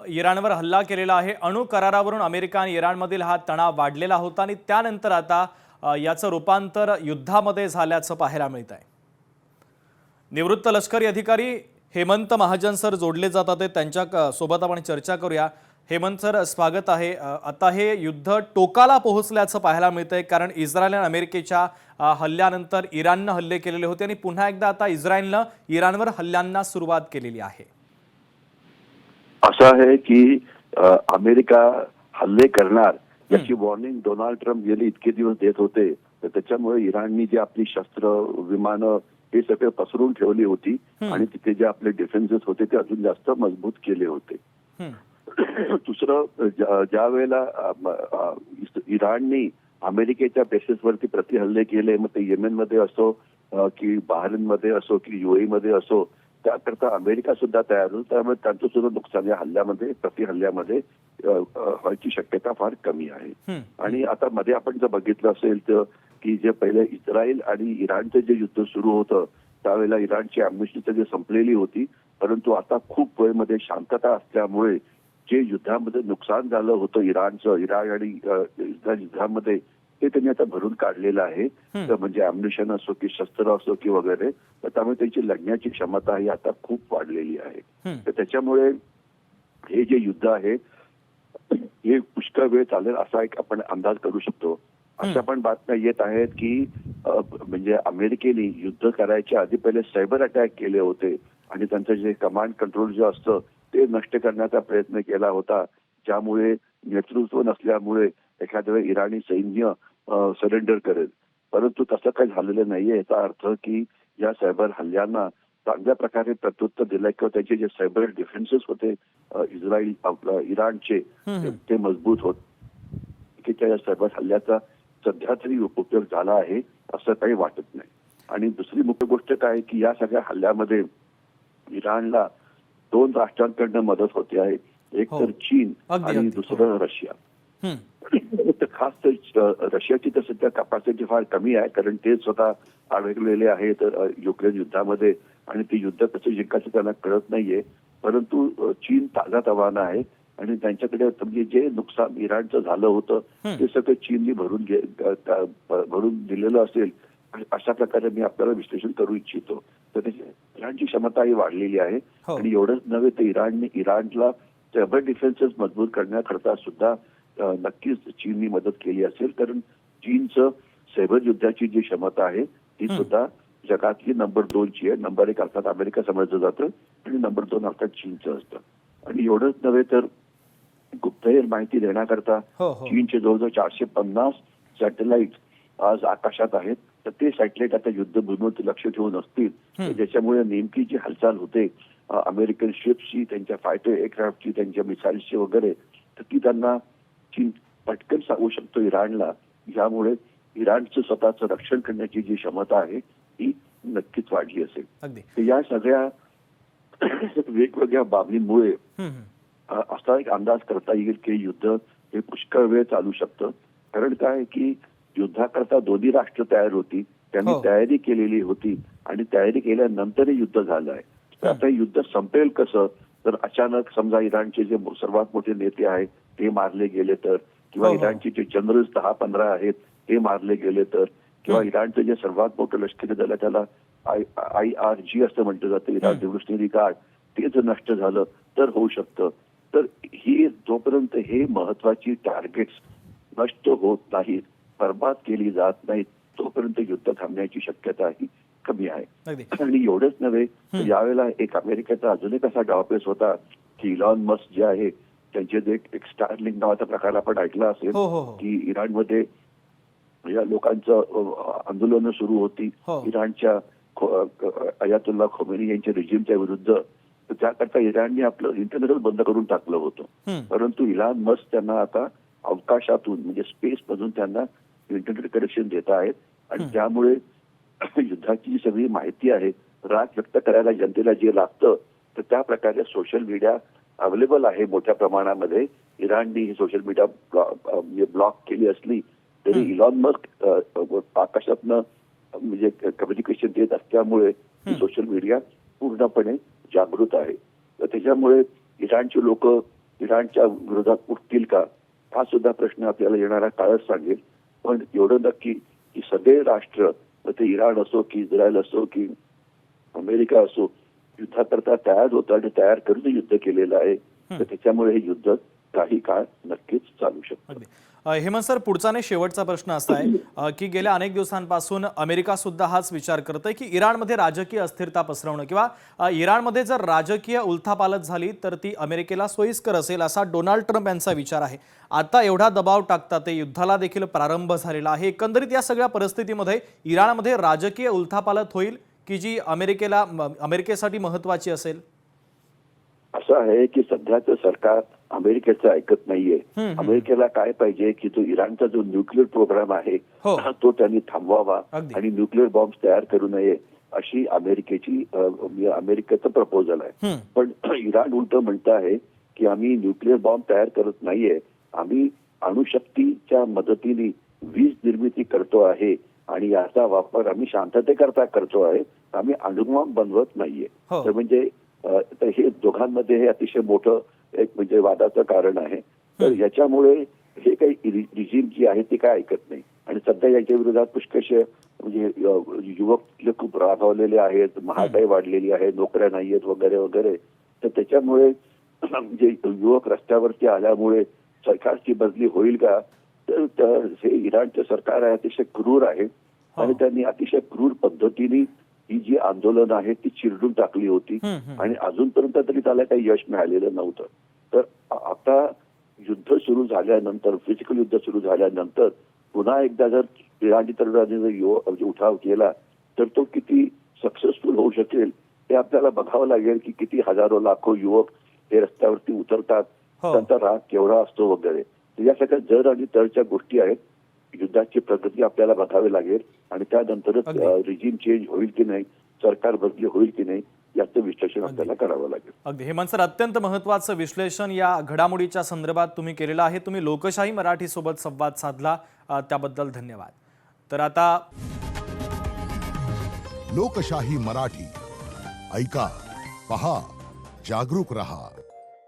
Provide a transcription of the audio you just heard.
इराणवर हल्ला केलेला आहे। अणु करारावरून अमेरिका आणि इराणमधील हा तणाव वाढलेला होता आणि त्यानंतर आता याचं रूपांतर युद्धामध्ये झाल्याचं पाहायला मिळत आहे। निवृत्त लष्करी अधिकारी हेमंत महाजन सर जोडले जातात, त्यांच्या सोबत आपण चर्चा करूया। हेमंत सर, स्वागत आहे। आता हे युद्ध टोकाला पोहोचल्याचं पाहायला मिळतंय, कारण इस्रायल आणि अमेरिकेच्या हल्ल्यानंतर इराणने हल्ले केलेले होते आणि पुन्हा एकदा आता इस्रायलने इराणवर हल्ल्यांना सुरुवात केलेली आहे। असं आहे की अमेरिका हल्ले करणार याची वॉर्निंग डोनाल्ड ट्रम्प गेले इतके दिवस देत होते, तर त्याच्यामुळे इराणनी जी आपली शस्त्र विमानं हे सगळे पसरून ठेवली होती आणि तिथे जे आपले डिफेन्सेस होते ते अजून जास्त मजबूत केले होते। दुसरं, ज्या वेळेला इराणनी अमेरिकेच्या बेसिसवरती प्रतिहल्ले केले, मग ते येमेनमध्ये असो की बहरीनमध्ये असो की UAE मध्ये असो, त्याकरता अमेरिका सुद्धा तयार होती। त्यामुळे त्यांचं सुद्धा नुकसान या हल्ल्यामध्ये प्रतिहल्ल्यामध्ये व्हायची शक्यता फार कमी आहे। आणि आता मध्ये आपण जर बघितलं असेल तर की जे पहिले इस्रायल आणि इराणचं जे युद्ध सुरू होतं त्यावेळेला इराणची अम्युनिशन जे संपलेली होती, परंतु आता खूप वेळमध्ये शांतता असल्यामुळे जे युद्धामध्ये नुकसान झालं होतं इराण आणि इस्रायल युद्धामध्ये ते त्यांनी आता भरून काढलेलं आहे। तर म्हणजे अम्युनिशन असो की शस्त्र असो की वगैरे, तर त्यामुळे त्यांची लढण्याची क्षमता ही आता खूप वाढलेली आहे। तर त्याच्यामुळे हे जे युद्ध आहे हे पुष्कळ वेळ चालेल असा एक आपण अंदाज करू शकतो। अशा पण बातम्या येत आहेत की म्हणजे अमेरिकेने युद्ध करायच्या आधी पहिले सायबर अटॅक केले होते आणि त्यांचं जे कमांड कंट्रोल जे असतं ते नष्ट करण्याचा प्रयत्न केला होता, ज्यामुळे नेतृत्व नसल्यामुळे एखाद्या वेळी इराणी सैन्य सरेंडर करेल। परंतु तसं काही झालेलं नाहीये। याचा अर्थ की या सायबर हल्ल्यांना चांगल्या प्रकारे प्रत्युत्तर दिलं किंवा त्याचे जे सायबर डिफेन्सेस होते इराणचे ते मजबूत होत की त्या सायबर हल्ल्याचा सध्या तरी उपयोग झाला आहे असं काही वाटत नाही। आणि दुसरी मुख्य गोष्ट काय की या सगळ्या हल्ल्यामध्ये इराणला 2 राष्ट्रांकडनं मदत होते आहे, एक तर चीन आणि दुसरं रशिया। तर खास तर रशियाची तर सध्या कॅपॅसिटी फार कमी आहे, कारण ते स्वतः अडकलेले आहेत युक्रेन युद्धामध्ये आणि ते युद्ध कसं जिंकायचं त्यांना कळत नाहीये। परंतु चीन ताजा तवाना आहे आणि त्यांच्याकडे म्हणजे जे नुकसान इराणचं झालं होतं ते सगळं चीननी भरून दिलेलं असेल अशा प्रकारे मी आपल्याला विश्लेषण करू इच्छितो। तर त्याची इराणची क्षमता ही वाढलेली आहे आणि एवढंच नव्हे तर इराणला सायबर डिफेन्सेस मजबूत करण्याकरता सुद्धा नक्कीच चीननी मदत केली असेल, कारण चीनचं सायबर युद्धाची जी क्षमता आहे ती सुद्धा जगातली नंबर 2 ची आहे। नंबर 1 अर्थात अमेरिका समजलं जातं आणि नंबर 2 अर्थात चीनचं असतं। आणि एवढंच नव्हे तर गुप्तहेर माहिती देण्याकरता चीनचे जवळजवळ 450 सॅटेलाइट आज आकाशात आहेत। तर ते सॅटेलाइट आता युद्धभूमीवरती लक्ष ठेवून असतील, ज्याच्यामुळे नेमकी जी हालचाल होते अमेरिकन शिप्सची, त्यांच्या फायटर एअरक्राफ्टची, त्यांच्या मिसाईल्सची वगैरे, तर ती त्यांना चीन पटकन सांगू शकतो इराणला। यामुळे इराणचं स्वतःचं रक्षण करण्याची जी क्षमता आहे ती नक्कीच वाढली असेल। तर या सगळ्या वेगवेगळ्या बाबींमुळे असा एक अंदाज करता येईल की युद्ध हे पुष्कळ वेळ चालू शकतं। कारण काय की युद्धाकरता दोन्ही राष्ट्र तयार होती, त्यांनी तयारी केलेली होती आणि तयारी केल्यानंतरही युद्ध झालं आहे। तर आता युद्ध संपेल कसं, तर अचानक समजा इराणचे जे सर्वात मोठे नेते आहेत ते मारले गेले तर, किंवा इराणचे जे जनरल्स 10-15 आहेत ते मारले गेले तर, किंवा इराणचं जे सर्वात मोठं लष्करी दल आहे त्याला IRG असं म्हटलं जातं, इराण रिव्होल्युशनरी गार्ड, ते जर नष्ट झालं तर होऊ शकतं। तर ही जोपर्यंत हे महत्वाची टार्गेट्स नष्ट होत नाहीत, बरबाद केली जात नाहीत, तोपर्यंत युद्ध थांबण्याची शक्यता ही कमी आहे। आणि एवढंच नव्हे तर यावेळेला एक अमेरिकेचा अजून एक असा डावपेच होता की इलॉन मस्क जे आहे त्यांचे जे एक स्टारलिंक नावाचा प्रकार आपण ऐकला असेल की इराणमध्ये या लोकांचं आंदोलनं सुरू होती इराणच्या अयातुल्ला खोमेनी यांच्या रिजिमच्या विरुद्ध, तर त्याकरता इराणने आपलं इंटरनेटच बंद करून टाकलं होतं। परंतु इलॉन मस्क त्यांना आता अवकाशातून म्हणजे स्पेस मधून त्यांना इंटरनेट कनेक्शन देत आहेत आणि त्यामुळे युद्धाची जी सगळी माहिती आहे, राग व्यक्त करायला जनतेला जे लागतं, तर त्या प्रकारे सोशल मीडिया अवेलेबल आहे मोठ्या प्रमाणामध्ये। इराणने ही सोशल मीडिया ब्लॉक केली असली तरी इलॉन मस्क आकाशातनं म्हणजे कम्युनिकेशन देत असल्यामुळे सोशल मीडिया पूर्णपणे जागृत आहे। तर त्याच्यामुळे इराणची लोक इराणच्या विरोधात उठतील का, हा सुद्धा प्रश्न आपल्याला येणारा काळच सांगेल. पण एवढं नक्की की सगळे राष्ट्र, ते इराण असो की इस्रायल असो की अमेरिका असो, युद्धाकरता तयार होतं आणि तयार करून युद्ध केलेलं आहे. तर त्याच्यामुळे हे युद्ध काही काळ नक्कीच चालू शकतं. अगदी. हेमंत सर, पुढचा आणि शेवटचा प्रश्न असा आहे की गेल्या अनेक दिवसांपासून अमेरिका सुद्धा हाच विचार करतोय की इराणमध्ये राजकीय अस्थिरता पसरवणं किंवा इराणमध्ये जर राजकीय उलथापालथ झाली तर ती अमेरिकेला सोयीस्कर असेल, असा डोनाल्ड ट्रम्प यांचा विचार आहे. आता एवढा दबाव टाकतात, ते युद्धाला देखील प्रारंभ झालेला आहे. एकंदरीत या सगळ्या परिस्थितीमध्ये इराणमध्ये राजकीय उलथापालथ होईल की जी अमेरिकेसाठी महत्वाची असेल? असं आहे की सध्याचं सरकार अमेरिकेचं ऐकत नाहीये. अमेरिकेला काय पाहिजे की तो इराणचा जो न्यूक्लिअर प्रोग्राम आहे हो. तो त्यांनी थांबवावा अगदी. आणि न्यूक्लिअर बॉम्ब तयार करू नये, अशी अमेरिकेचं प्रपोजल आहे. पण इराण उलट म्हणत आहे की आम्ही न्यूक्लिअर बॉम्ब तयार करत नाहीये, आम्ही अणुशक्तीच्या मदतीने वीज निर्मिती करतो आहे आणि याचा वापर आम्ही शांततेकरता करतो आहे, आम्ही अणुबॉम्ब बनवत नाहीये. हो. तर म्हणजे तर हे दोघांमध्ये हे अतिशय मोठं एक म्हणजे वादाचं कारण आहे. तर याच्यामुळे हे काही रिजीम जी आहे ती काय ऐकत नाही आणि सध्या याच्या विरोधात पुष्कळशे म्हणजे युवक खूप रागावलेले आहेत, महागाई वाढलेली आहे, नोकऱ्या नाहीयेत वगैरे वगैरे. तर त्याच्यामुळे म्हणजे युवक रस्त्यावरती आल्यामुळे सरकारची बदली होईल का, तर हे इराणचं सरकार आहे अतिशय क्रूर आहे आणि त्यांनी अतिशय क्रूर पद्धतीने ही जी आंदोलन आहे ती चिरडून टाकली होती आणि अजूनपर्यंत तरी त्याला काही यश मिळालेलं नव्हतं. तर आता युद्ध सुरू झाल्यानंतर, फिजिकल युद्ध सुरू झाल्यानंतर पुन्हा एकदा जर इराणी तरुणांनी जर उठाव केला तर तो किती सक्सेसफुल होऊ शकेल हे आपल्याला बघावं लागेल की किती हजारो लाखो युवक हे रस्त्यावरती उतरतात, त्यांचा राग केवढा असतो वगैरे. या सगळ्या जर आणि तरच्या गोष्टी आहेत. युद्धाची प्रगती आपल्याला बघावी लागेल आणि त्यानंतरच रिजीम चेंज होईल की नाही, सरकार बदली होईल की नाही, याचं विश्लेषण आपल्याला करावं लागेल. अगदी. हेमंत सर, अत्यंत महत्त्वाचं विश्लेषण या घडामोडीच्या संदर्भात तुम्ही केलेलं आहे. तुम्ही लोकशाही मराठी सोबत संवाद साधला, त्याबद्दल धन्यवाद. तर आता लोकशाही मराठी ऐका, पहा, जागरूक रहा.